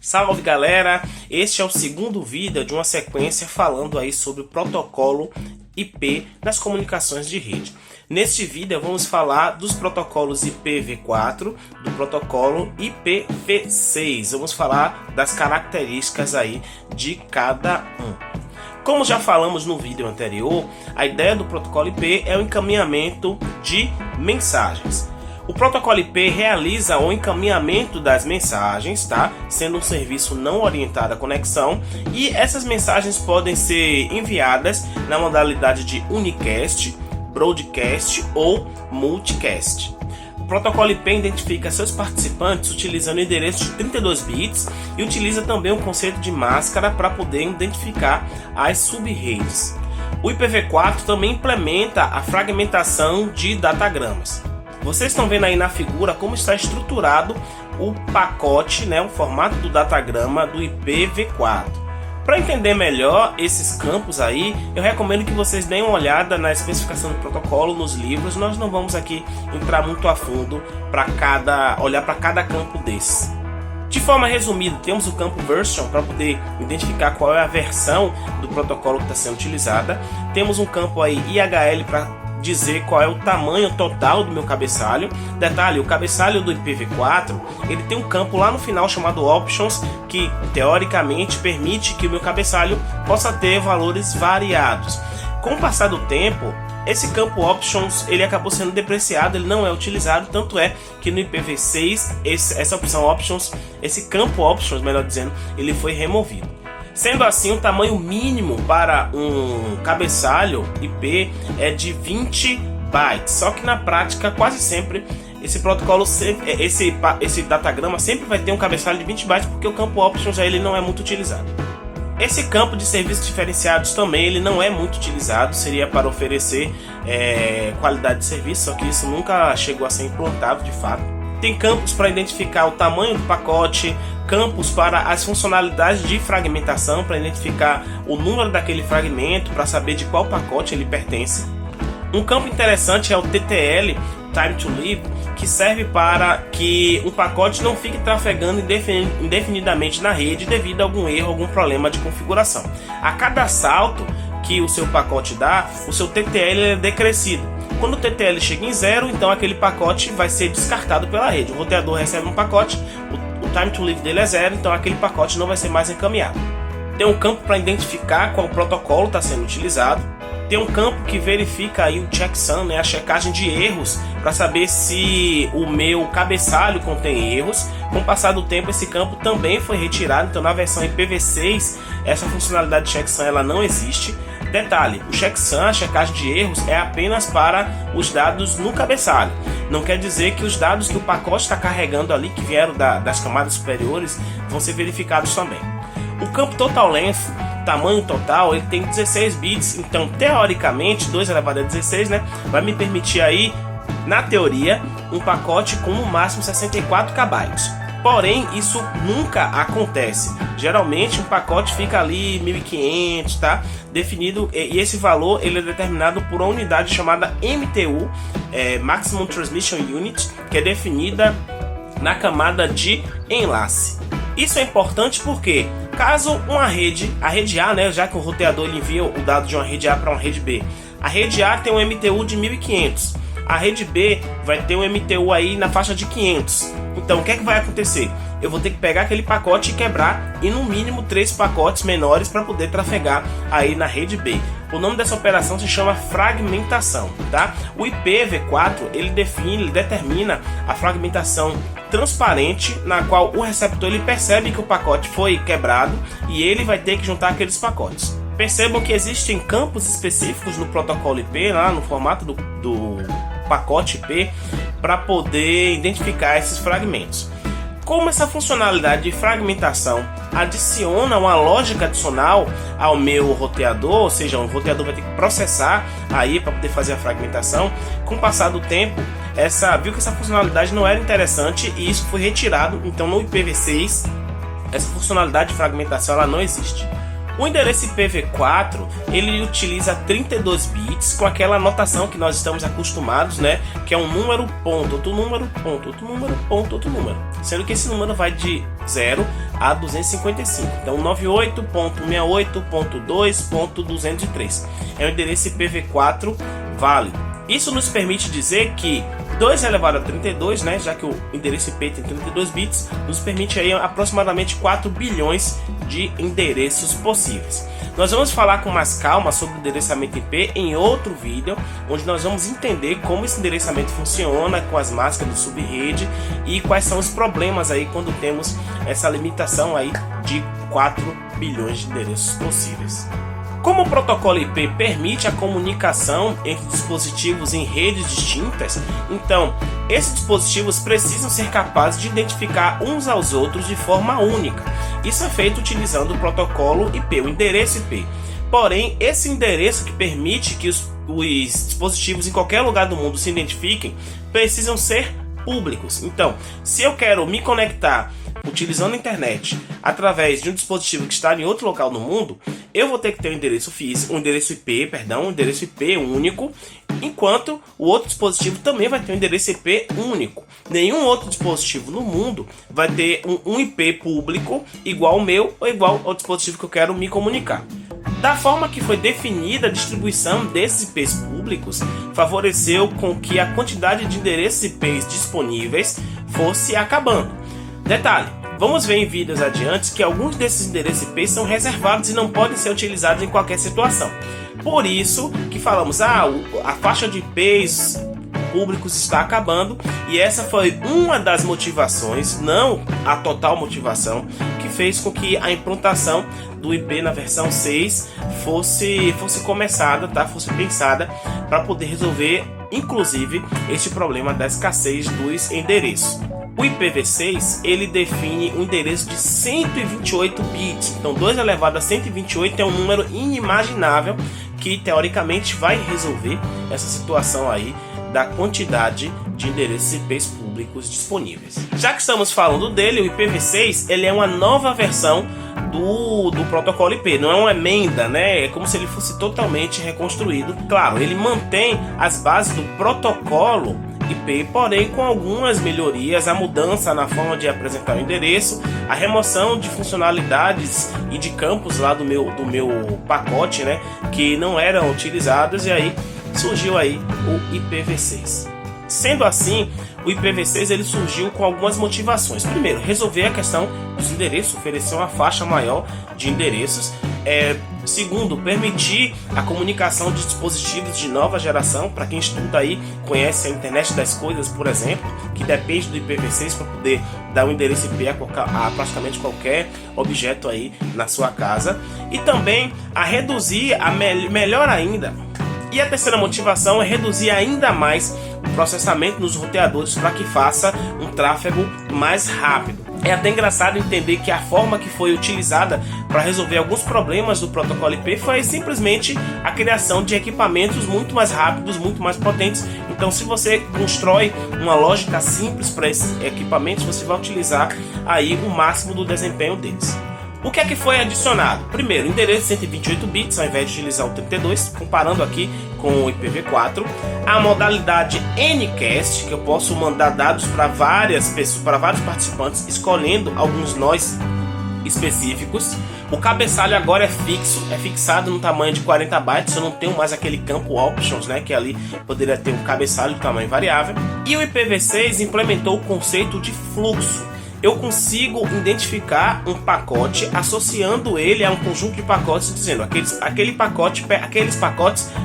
Salve galera, este é o segundo vídeo de uma sequência falando aí sobre o protocolo IP nas comunicações de rede. Neste vídeo vamos falar dos protocolos IPv4, do protocolo IPv6, vamos falar das características aí de cada um. Como já falamos no vídeo anterior, a ideia do protocolo IP é o encaminhamento de mensagens. O protocolo IP realiza o encaminhamento das mensagens, tá? Sendo um serviço não orientado à conexão, e essas mensagens podem ser enviadas na modalidade de unicast, broadcast ou multicast. O protocolo IP identifica seus participantes utilizando o endereço de 32 bits e utiliza também o conceito de máscara para poder identificar as sub-redes. O IPv4 também implementa a fragmentação de datagramas. Vocês estão vendo aí na figura como está estruturado o pacote, né, o formato do datagrama do IPv4. Para entender melhor esses campos aí, eu recomendo que vocês deem uma olhada na especificação do protocolo nos livros. Nós não vamos aqui entrar muito a fundo para olhar para cada campo desses. De forma resumida, temos o campo version para poder identificar qual é a versão do protocolo que está sendo utilizada. Temos um campo aí IHL para dizer qual é o tamanho total do meu cabeçalho. Detalhe, o cabeçalho do IPv4 ele tem um campo lá no final chamado options, que teoricamente permite que o meu cabeçalho possa ter valores variados. Com o passar do tempo, esse campo options ele acabou sendo depreciado, ele não é utilizado, tanto é que no IPv6 essa opção options, esse campo options, melhor dizendo, ele foi removido. Sendo assim, o tamanho mínimo para um cabeçalho IP é de 20 bytes. Só que na prática, quase sempre, esse protocolo, esse datagrama sempre vai ter um cabeçalho de 20 bytes, porque o campo options ele não é muito utilizado. Esse campo de serviços diferenciados também ele não é muito utilizado, seria para oferecer qualidade de serviço, só que isso nunca chegou a ser implantado de fato. Tem campos para identificar o tamanho do pacote, campos para as funcionalidades de fragmentação, para identificar o número daquele fragmento, para saber de qual pacote ele pertence. Um campo interessante é o TTL, Time to Live, que serve para que um pacote não fique trafegando indefinidamente na rede devido a algum erro, algum problema de configuração. A cada salto que o seu pacote dá, o seu TTL é decrescido. Quando o TTL chega em zero, então aquele pacote vai ser descartado pela rede. O roteador recebe um pacote, o time to live dele é zero, então aquele pacote não vai ser mais encaminhado. Tem um campo para identificar qual protocolo está sendo utilizado. Tem um campo que verifica aí o checksum, né, a checagem de erros, para saber se o meu cabeçalho contém erros. Com o passar do tempo, esse campo também foi retirado, então na versão IPv6 essa funcionalidade de checksum ela não existe. Detalhe, o checksum, a checagem de erros, é apenas para os dados no cabeçalho. Não quer dizer que os dados que o pacote está carregando ali, que vieram das camadas superiores, vão ser verificados também. O campo total length, tamanho total, ele tem 16 bits, então teoricamente 2 elevado a 16, né, vai me permitir aí, na teoria, um pacote com no máximo 64 KB. Porém, isso nunca acontece. Geralmente um pacote fica ali 1500, tá? Definido, e esse valor ele é determinado por uma unidade chamada MTU, Maximum Transmission Unit, que é definida na camada de enlace. Isso é importante porque caso uma rede, a rede A, né, já que o roteador ele envia o dado de uma rede A para uma rede B, a rede A tem um MTU de 1500. A rede B vai ter um MTU aí na faixa de 500. Então o que é que vai acontecer? Eu vou ter que pegar aquele pacote e quebrar em no mínimo 3 pacotes menores para poder trafegar aí na rede B. O nome dessa operação se chama fragmentação, tá? O IPv4 ele determina a fragmentação transparente, na qual o receptor ele percebe que o pacote foi quebrado e ele vai ter que juntar aqueles pacotes. Percebam que existem campos específicos no protocolo IP, lá no formato do pacote IP, para poder identificar esses fragmentos. Como essa funcionalidade de fragmentação adiciona uma lógica adicional ao meu roteador, ou seja, o roteador vai ter que processar aí para poder fazer a fragmentação, com o passar do tempo, viu que essa funcionalidade não era interessante e isso foi retirado. Então no IPv6 essa funcionalidade de fragmentação ela não existe. O endereço IPv4 ele utiliza 32 bits com aquela notação que nós estamos acostumados, né? Que é um número, ponto, outro número, ponto, outro número, ponto, outro número. Sendo que esse número vai de 0 a 255. Então 98.68.2.203 é o endereço IPv4 válido. Isso nos permite dizer que 2 elevado a 32, né, já que o endereço IP tem 32 bits, nos permite aí aproximadamente 4 bilhões de endereços possíveis. Nós vamos falar com mais calma sobre o endereçamento IP em outro vídeo, onde nós vamos entender como esse endereçamento funciona com as máscaras de subrede e quais são os problemas aí quando temos essa limitação aí de 4 bilhões de endereços possíveis. Como o protocolo IP permite a comunicação entre dispositivos em redes distintas, então esses dispositivos precisam ser capazes de identificar uns aos outros de forma única. Isso é feito utilizando o protocolo IP, o endereço IP. Porém, esse endereço que permite que os dispositivos em qualquer lugar do mundo se identifiquem, precisam ser públicos. Então, se eu quero me conectar utilizando a internet através de um dispositivo que está em outro local do mundo, eu vou ter que ter um endereço físico, um endereço IP único, enquanto o outro dispositivo também vai ter um endereço IP único. Nenhum outro dispositivo no mundo vai ter um IP público igual ao meu ou igual ao dispositivo que eu quero me comunicar. Da forma que foi definida a distribuição desses IPs públicos, favoreceu com que a quantidade de endereços IPs disponíveis fosse acabando. Detalhe, vamos ver em vídeos adiante que alguns desses endereços IP são reservados e não podem ser utilizados em qualquer situação. Por isso que falamos, a faixa de IPs públicos está acabando, e essa foi uma das motivações, não a total motivação, que fez com que a implantação do IP na versão 6 fosse começada, tá? Fosse pensada para poder resolver, inclusive, este problema da escassez dos endereços. O IPv6 ele define um endereço de 128 bits, então 2 elevado a 128 é um número inimaginável que teoricamente vai resolver essa situação aí da quantidade de endereços IPs públicos disponíveis. Já que estamos falando dele, o IPv6 ele é uma nova versão do protocolo IP, não é uma emenda, né? É como se ele fosse totalmente reconstruído. Claro, ele mantém as bases do protocolo IP, porém com algumas melhorias, a mudança na forma de apresentar o endereço, a remoção de funcionalidades e de campos lá do meu pacote, né, que não eram utilizados, e aí surgiu aí o IPv6. Sendo assim, o IPv6 ele surgiu com algumas motivações. Primeiro, resolver a questão dos endereços, oferecer uma faixa maior de endereços. Segundo, permitir a comunicação de dispositivos de nova geração. Para quem estuda aí, conhece a internet das coisas, por exemplo, que depende do IPv6 para poder dar um endereço IP a praticamente qualquer objeto aí na sua casa. E também a reduzir, melhor ainda. E a terceira motivação é reduzir ainda mais o processamento nos roteadores para que faça um tráfego mais rápido. É até engraçado entender que a forma que foi utilizada para resolver alguns problemas do protocolo IP foi simplesmente a criação de equipamentos muito mais rápidos, muito mais potentes. Então, se você constrói uma lógica simples para esses equipamentos, você vai utilizar aí o máximo do desempenho deles. O que é que foi adicionado? Primeiro, endereço 128 bits ao invés de utilizar o 32, comparando aqui com o IPv4. A modalidade Ncast, que eu posso mandar dados para várias pessoas, para vários participantes, escolhendo alguns nós específicos. O cabeçalho agora é fixado no tamanho de 40 bytes, eu não tenho mais aquele campo options, né, que ali poderia ter um cabeçalho de tamanho variável. E o IPv6 implementou o conceito de fluxo. Eu consigo identificar um pacote associando ele a um conjunto de pacotes, dizendo aqueles pacotes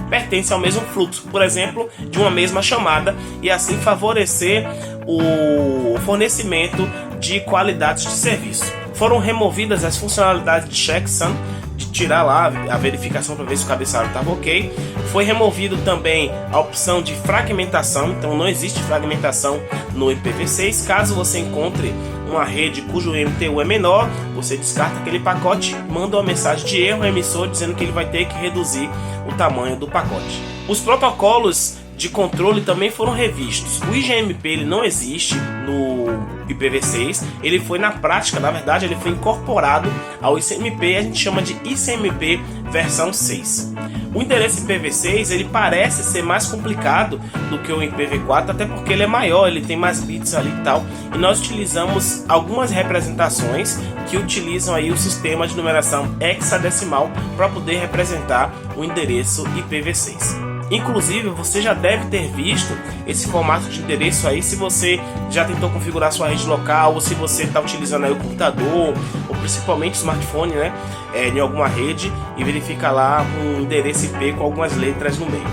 pertencem ao mesmo fluxo, por exemplo, de uma mesma chamada, e assim favorecer o fornecimento de qualidades de serviço. Foram removidas as funcionalidades de checksum, de tirar lá a verificação para ver se o cabeçalho estava ok. Foi removido também a opção de fragmentação, então não existe fragmentação no IPv6. Caso você encontre uma rede cujo MTU é menor, você descarta aquele pacote, manda uma mensagem de erro ao emissor dizendo que ele vai ter que reduzir o tamanho do pacote. Os protocolos de controle também foram revistos. O IGMP ele não existe no IPv6, ele foi na prática, na verdade, ele foi incorporado ao ICMP, a gente chama de ICMP versão 6. O endereço IPv6 ele parece ser mais complicado do que o IPv4, até porque ele é maior, ele tem mais bits ali e tal, e nós utilizamos algumas representações que utilizam aí o sistema de numeração hexadecimal para poder representar o endereço IPv6. Inclusive, você já deve ter visto esse formato de endereço aí se você já tentou configurar sua rede local, ou se você está utilizando aí o computador, ou principalmente o smartphone, né, em alguma rede, e verifica lá um endereço IP com algumas letras no meio.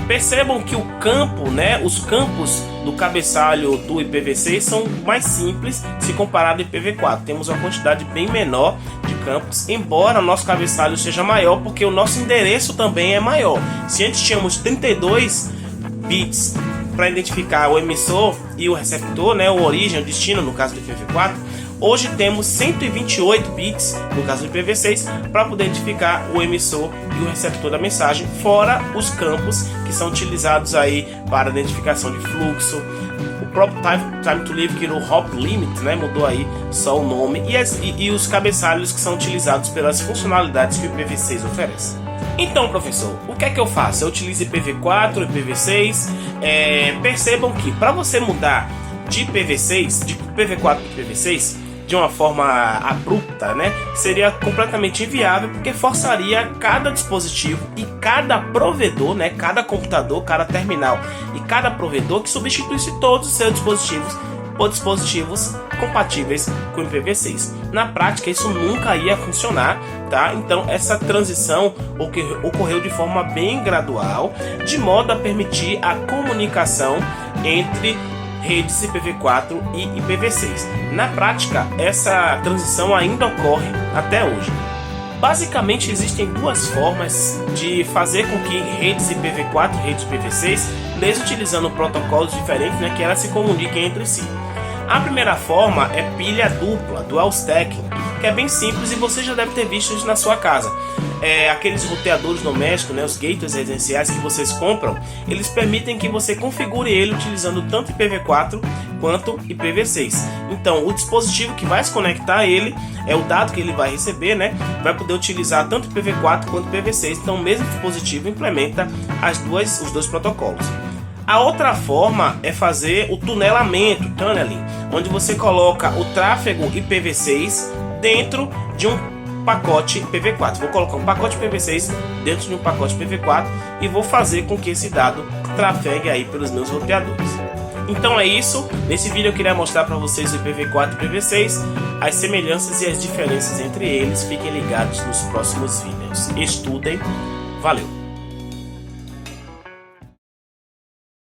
Percebam que o campo, né, os campos do cabeçalho do IPv6 são mais simples se comparado ao IPv4. Temos uma quantidade bem menor de campos, embora o nosso cabeçalho seja maior, porque o nosso endereço também é maior. Se antes tínhamos 32 bits para identificar o emissor e o receptor, né, o origem, o destino no caso do IPv4, hoje temos 128 bits no caso do IPv6 para poder identificar o emissor e o receptor da mensagem, fora os campos que são utilizados aí para identificação de fluxo. O próprio time to leave, que no hop limit, né, mudou aí só o nome, e os cabeçalhos que são utilizados pelas funcionalidades que o IPv6 oferece. Então, professor, o que é que eu faço? Eu utilizo IPv4, IPv6. Percebam que para você mudar de IPv6, de IPv4 para IPv6, de uma forma abrupta, né, seria completamente inviável, porque forçaria cada dispositivo e cada provedor, né, cada computador, cada terminal e cada provedor que substituísse todos os seus dispositivos por dispositivos compatíveis com o IPv6. Na prática, isso nunca ia funcionar, tá? Então, essa transição ocorreu de forma bem gradual, de modo a permitir a comunicação entre redes IPv4 e IPv6. Na prática, essa transição ainda ocorre até hoje. Basicamente, existem duas formas de fazer com que redes IPv4 e redes IPv6, mesmo utilizando protocolos diferentes, né, que elas se comuniquem entre si. A primeira forma é pilha dupla, dual stacking, que é bem simples e você já deve ter visto isso na sua casa. Aqueles roteadores domésticos, né, os gateways residenciais que vocês compram, eles permitem que você configure ele utilizando tanto IPv4 quanto IPv6. Então, o dispositivo que vai se conectar a ele, o dado que ele vai receber, né, vai poder utilizar tanto IPv4 quanto IPv6. Então, o mesmo dispositivo implementa os dois protocolos. A outra forma é fazer o tunelamento, tunneling, onde você coloca o tráfego IPv6 dentro de um pacote IPv4. Vou colocar um pacote IPv6 dentro de um pacote IPv4 e vou fazer com que esse dado trafegue aí pelos meus roteadores. Então é isso. Nesse vídeo eu queria mostrar para vocês o IPv4 e IPv6, as semelhanças e as diferenças entre eles. Fiquem ligados nos próximos vídeos. Estudem. Valeu!